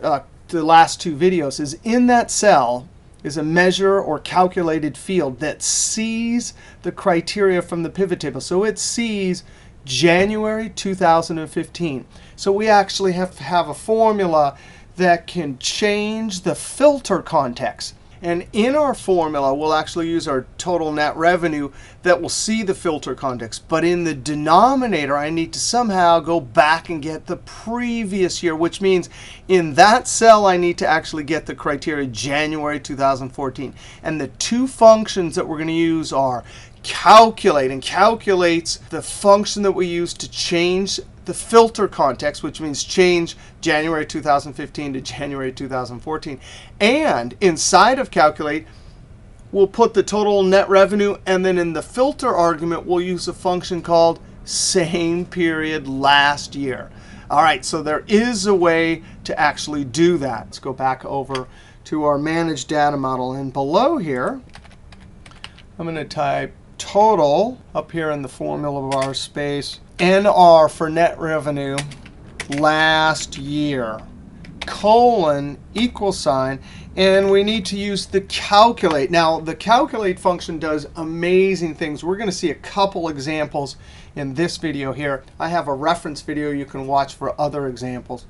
the last 2 videos, is in that cell is a measure or calculated field that sees the criteria from the pivot table. So it sees January 2015. So we actually have to have a formula that can change the filter context. And in our formula, we'll actually use our total net revenue that will see the filter context. But in the denominator, I need to somehow go back and get the previous year, which means in that cell, I need to actually get the criteria January 2014. And the 2 functions that we're going to use are calculate, and calculates the function that we use to change the filter context, which means change January 2015 to January 2014. And inside of calculate, we'll put the total net revenue. And then in the filter argument, we'll use a function called same period last year. All right, so there is a way to actually do that. Let's go back over to our managed data model. And below here, I'm going to type total up here in the formula bar space, NR for net revenue last year, colon, equal sign, and we need to use the calculate. Now, the calculate function does amazing things. We're going to see a couple examples in this video here. I have a reference video you can watch for other examples.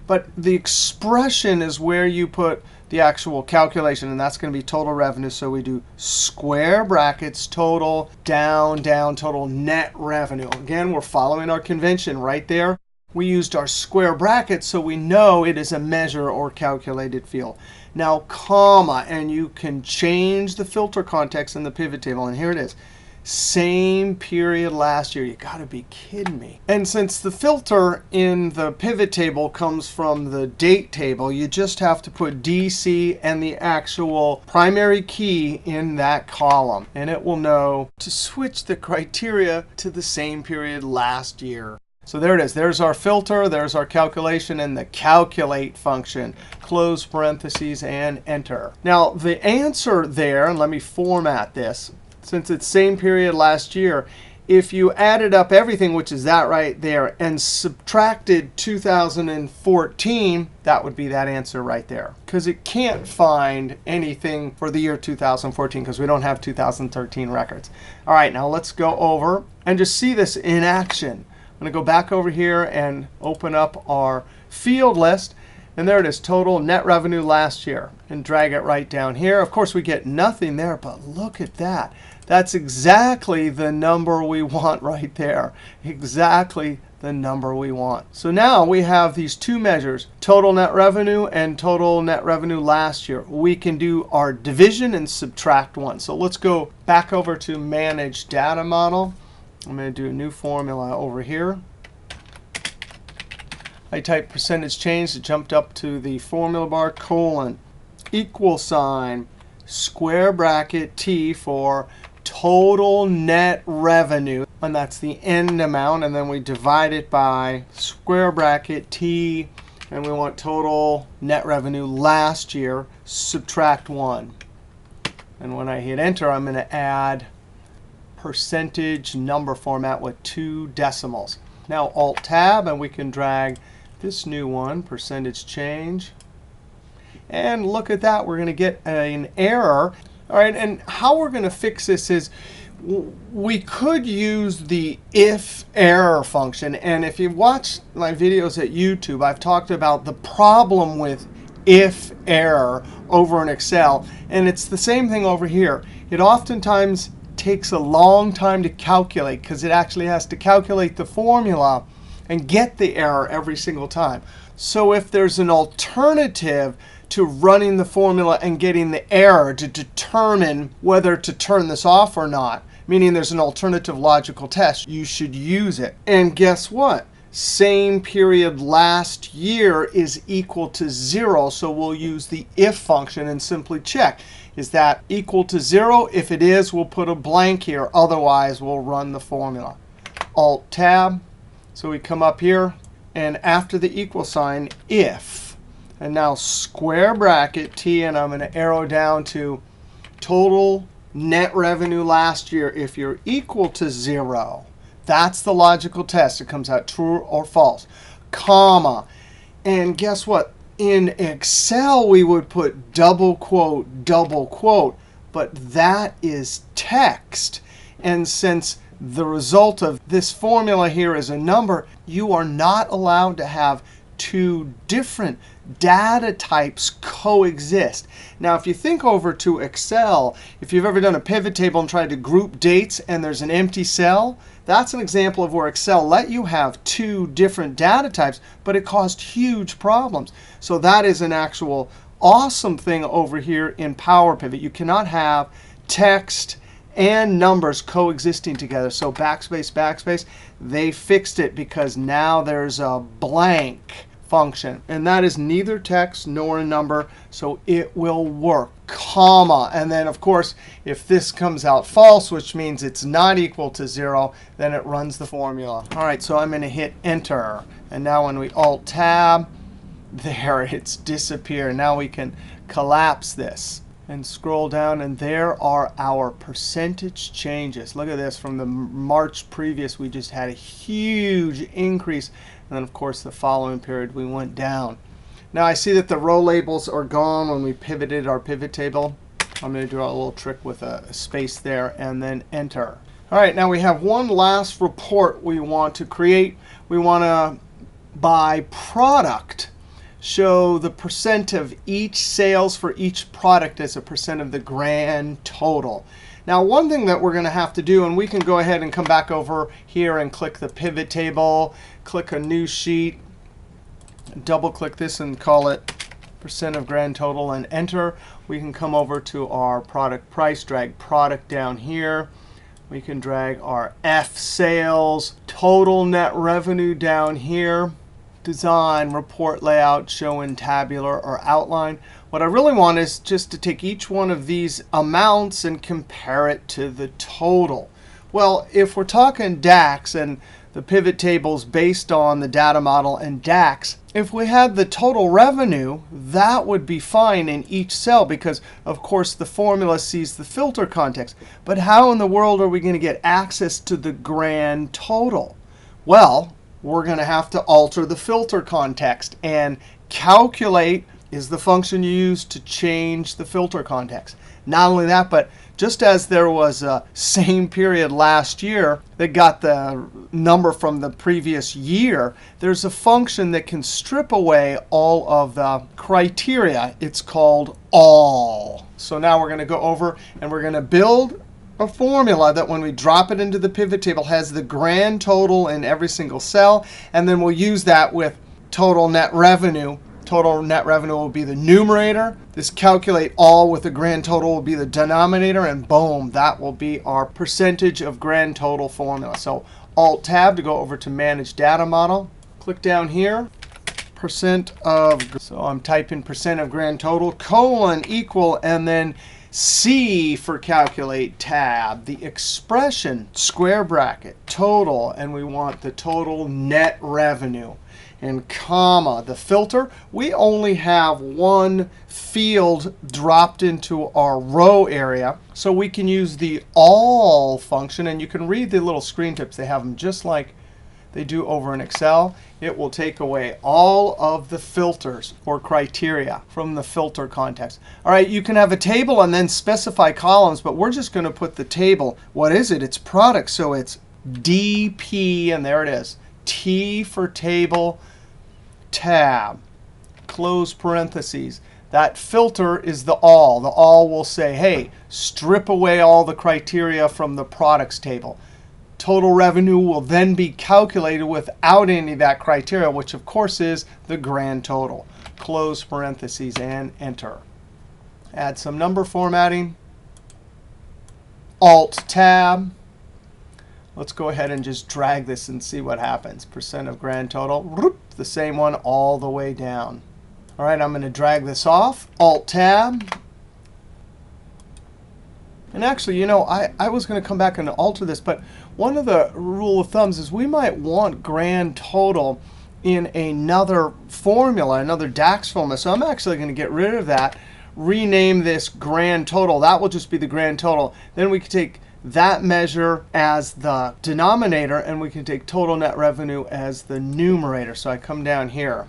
But the expression is where you put the actual calculation, and that's going to be total revenue. So we do square brackets, total, down, down, total net revenue. Again, we're following our convention right there. We used our square brackets so we know it is a measure or calculated field. Now, comma, and you can change the filter context in the pivot table. And here it is. Same period last year. You got to be kidding me. And since the filter in the pivot table comes from the date table, you just have to put DC and the actual primary key in that column. And it will know to switch the criteria to the same period last year. So there it is. There's our filter. There's our calculation and the calculate function. Close parentheses and enter. Now, the answer there, and let me format this. Since it's same period last year, if you added up everything, which is that right there, and subtracted 2014, that would be that answer right there. Because it can't find anything for the year 2014 because we don't have 2013 records. All right, now let's go over and just see this in action. I'm going to go back over here and open up our field list. And there it is, total net revenue last year. And drag it right down here. Of course, we get nothing there, but look at that. That's exactly the number we want right there. Exactly the number we want. So now we have these 2 measures, total net revenue and total net revenue last year. We can do our division and subtract 1. So let's go back over to Manage Data Model. I'm going to do a new formula over here. I type percentage change. It jumped up to the formula bar, colon, equal sign, square bracket T for total net revenue. And that's the end amount. And then we divide it by square bracket T. And we want total net revenue last year, subtract 1. And when I hit Enter, I'm going to add percentage number format with 2 decimals. Now Alt-Tab, and we can drag this new one, percentage change. And look at that. We're going to get an error. All right, and how we're going to fix this is we could use the if error function. And if you watch my videos at YouTube, I've talked about the problem with if error over in Excel. And it's the same thing over here. It oftentimes takes a long time to calculate because it actually has to calculate the formula and get the error every single time. So if there's an alternative to running the formula and getting the error to determine whether to turn this off or not, meaning there's an alternative logical test, you should use it. And guess what? Same period last year is equal to 0. So we'll use the if function and simply check. Is that equal to 0? If it is, we'll put a blank here. Otherwise, we'll run the formula. Alt-Tab. So we come up here, and after the equal sign, if. And now square bracket T, and I'm going to arrow down to total net revenue last year. If you're equal to 0, that's the logical test. It comes out true or false. Comma. And guess what? In Excel, we would put double quote, but that is text. And since the result of this formula here is a number, you are not allowed to have 2 different data types coexist. Now, if you think over to Excel, if you've ever done a pivot table and tried to group dates and there's an empty cell, that's an example of where Excel let you have 2 different data types, but it caused huge problems. So that is an actual awesome thing over here in PowerPivot. You cannot have text and numbers coexisting together. So backspace, backspace, they fixed it because now there's a blank function. And that is neither text nor a number, so it will work. Comma. And then, of course, if this comes out false, which means it's not equal to 0, then it runs the formula. All right, so I'm going to hit Enter. And now when we Alt-Tab, there, it's disappeared. Now we can collapse this and scroll down, and there are our percentage changes. Look at this. From the March previous, we just had a huge increase. And then, of course, the following period, we went down. Now, I see that the row labels are gone when we pivoted our pivot table. I'm going to do a little trick with a space there and then Enter. All right, now we have one last report we want to create. We want to, by product, show the percent of each sales for each product as a percent of the grand total. Now, one thing that we're going to have to do, and we can go ahead and come back over here and click the pivot table, click a new sheet, double click this and call it percent of grand total and Enter. We can come over to our product price, drag product down here. We can drag our F sales, total net revenue down here. Design, report layout, show in tabular or outline. What I really want is just to take each one of these amounts and compare it to the total. Well, if we're talking DAX and the pivot tables based on the data model and DAX, if we had the total revenue, that would be fine in each cell because, of course, the formula sees the filter context. But how in the world are we going to get access to the grand total? Well, we're going to have to alter the filter context. And calculate is the function you use to change the filter context. Not only that, but just as there was a same period last year that got the number from the previous year, there's a function that can strip away all of the criteria. It's called all. So now we're going to go over and we're going to build a formula that when we drop it into the pivot table has the grand total in every single cell. And then we'll use that with total net revenue. Total net revenue will be the numerator. This calculate all with the grand total will be the denominator. And boom, that will be our percentage of grand total formula. So Alt-Tab to go over to Manage Data Model. Click down here. Percent of, so I'm typing percent of grand total, colon, equal, and then C for calculate tab, the expression, square bracket, total, and we want the total net revenue. And comma, the filter, we only have one field dropped into our row area. So we can use the all function. And you can read the little screen tips. They have them just like they do over in Excel. It will take away all of the filters or criteria from the filter context. All right, you can have a table and then specify columns, but we're just going to put the table. What is it? It's product, so it's DP, and there it is. T for table, tab, close parentheses. That filter is the all. The all will say, hey, strip away all the criteria from the products table. Total revenue will then be calculated without any of that criteria, which of course is the grand total. Close parentheses and enter. Add some number formatting. Alt-Tab. Let's go ahead and just drag this and see what happens. Percent of grand total. The same one all the way down. All right, I'm going to drag this off. Alt-Tab. And actually, you know, I was going to come back and alter this, but one of the rule of thumbs is we might want grand total in another formula, another DAX formula. So I'm actually going to get rid of that, rename this grand total. That will just be the grand total. Then we can take that measure as the denominator, and we can take total net revenue as the numerator. So I come down here,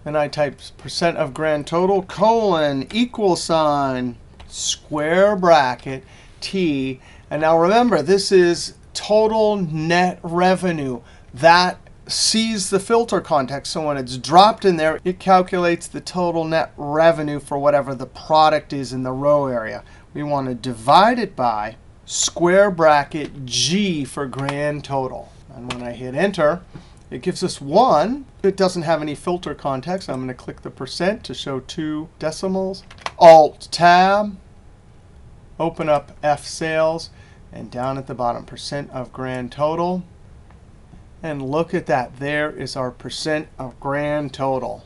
and I type percent of grand total, colon, equal sign, square bracket, T. And now remember, this is total net revenue. That sees the filter context. So when it's dropped in there, it calculates the total net revenue for whatever the product is in the row area. We want to divide it by square bracket G for grand total. And when I hit enter, it gives us 1. It doesn't have any filter context. I'm going to click the percent to show 2 decimals. Alt-Tab. Open up F sales. And down at the bottom, percent of grand total. And look at that. There is our percent of grand total.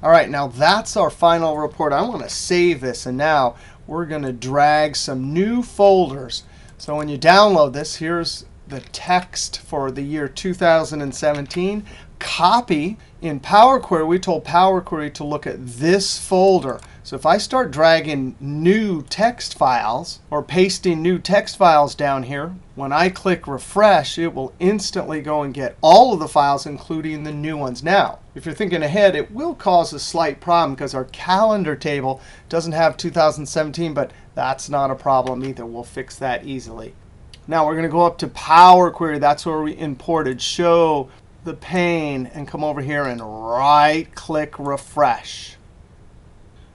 All right, now that's our final report. I want to save this. And now we're going to drag some new folders. So when you download this, here's the text for the year 2017. Copy. In Power Query, we told Power Query to look at this folder. So if I start dragging new text files or pasting new text files down here, when I click refresh, it will instantly go and get all of the files, including the new ones. Now, if you're thinking ahead, it will cause a slight problem because our calendar table doesn't have 2017, but that's not a problem either. We'll fix that easily. Now we're going to go up to Power Query. That's where we imported show the pane, and come over here and right-click refresh.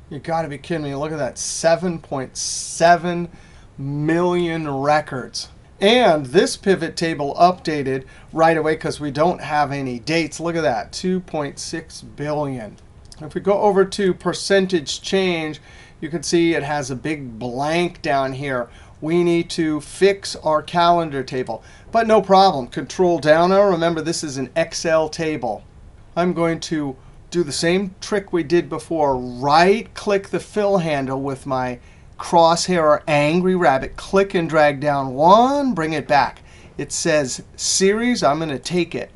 You got to be kidding me. Look at that, 7.7 million records. And this pivot table updated right away because we don't have any dates. Look at that, 2.6 billion. If we go over to percentage change, you can see it has a big blank down here. We need to fix our calendar table. But no problem. Control down arrow. Remember, this is an Excel table. I'm going to do the same trick we did before. Right-click the fill handle with my crosshair or angry rabbit. Click and drag down one. Bring it back. It says series. I'm going to take it.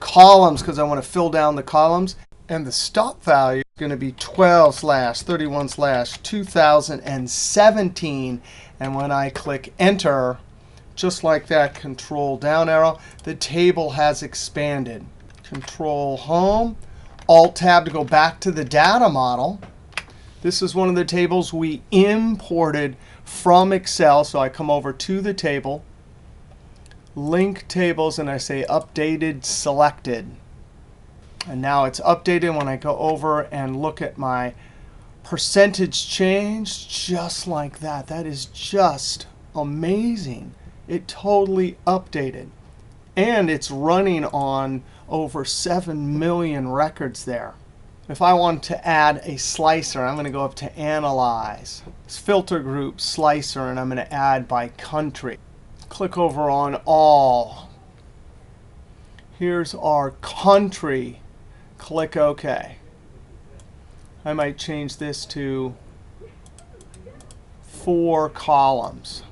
Columns, because I want to fill down the columns. And the stop value is going to be 12/31/2017. And when I click Enter, just like that, Control down arrow, the table has expanded. Control Home, Alt-Tab to go back to the data model. This is one of the tables we imported from Excel. So I come over to the table, Link Tables, and I say Updated Selected. And now it's updated. When I go over and look at my percentage change, just like that. That is just amazing. It totally updated. And it's running on over 7 million records there. If I want to add a slicer, I'm going to go up to Analyze. It's Filter Group Slicer, and I'm going to add by country. Click over on All. Here's our country. Click OK. I might change this to 4 columns.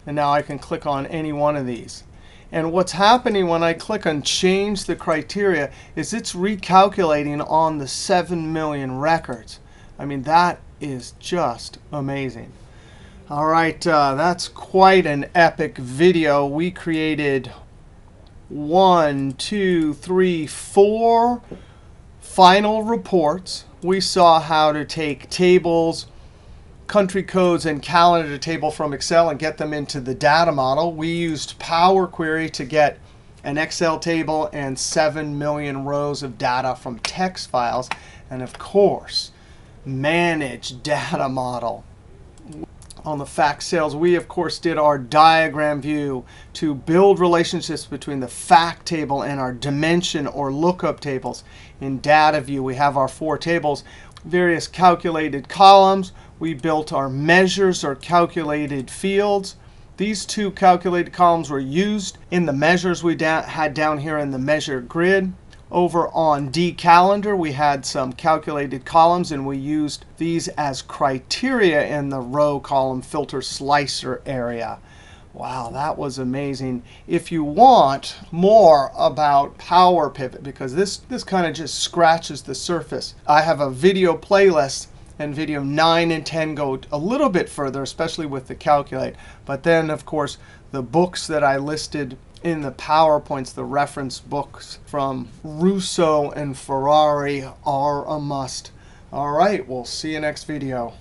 And now I can click on any one of these. And what's happening when I click on Change the Criteria is it's recalculating on the 7 million records. I mean, that is just amazing. All right, that's quite an epic video. We created 1, 2, 3, 4 final reports. We saw how to take tables, country codes, and calendar table from Excel and get them into the data model. We used Power Query to get an Excel table and 7 million rows of data from text files. And of course, manage data model. On the fact sales, we, of course, did our diagram view to build relationships between the fact table and our dimension or lookup tables. In data view, we have our 4 tables, various calculated columns. We built our measures or calculated fields. These 2 calculated columns were used in the measures we had down here in the measure grid. Over on D calendar, we had some calculated columns, and we used these as criteria in the row column filter slicer area. Wow, that was amazing. If you want more about PowerPivot, because this kind of just scratches the surface, I have a video playlist, and video 9 and 10 go a little bit further, especially with the calculate. But then, of course, the books that I listed in the PowerPoints, the reference books from Russo and Ferrari, are a must. All right, we'll see you next video.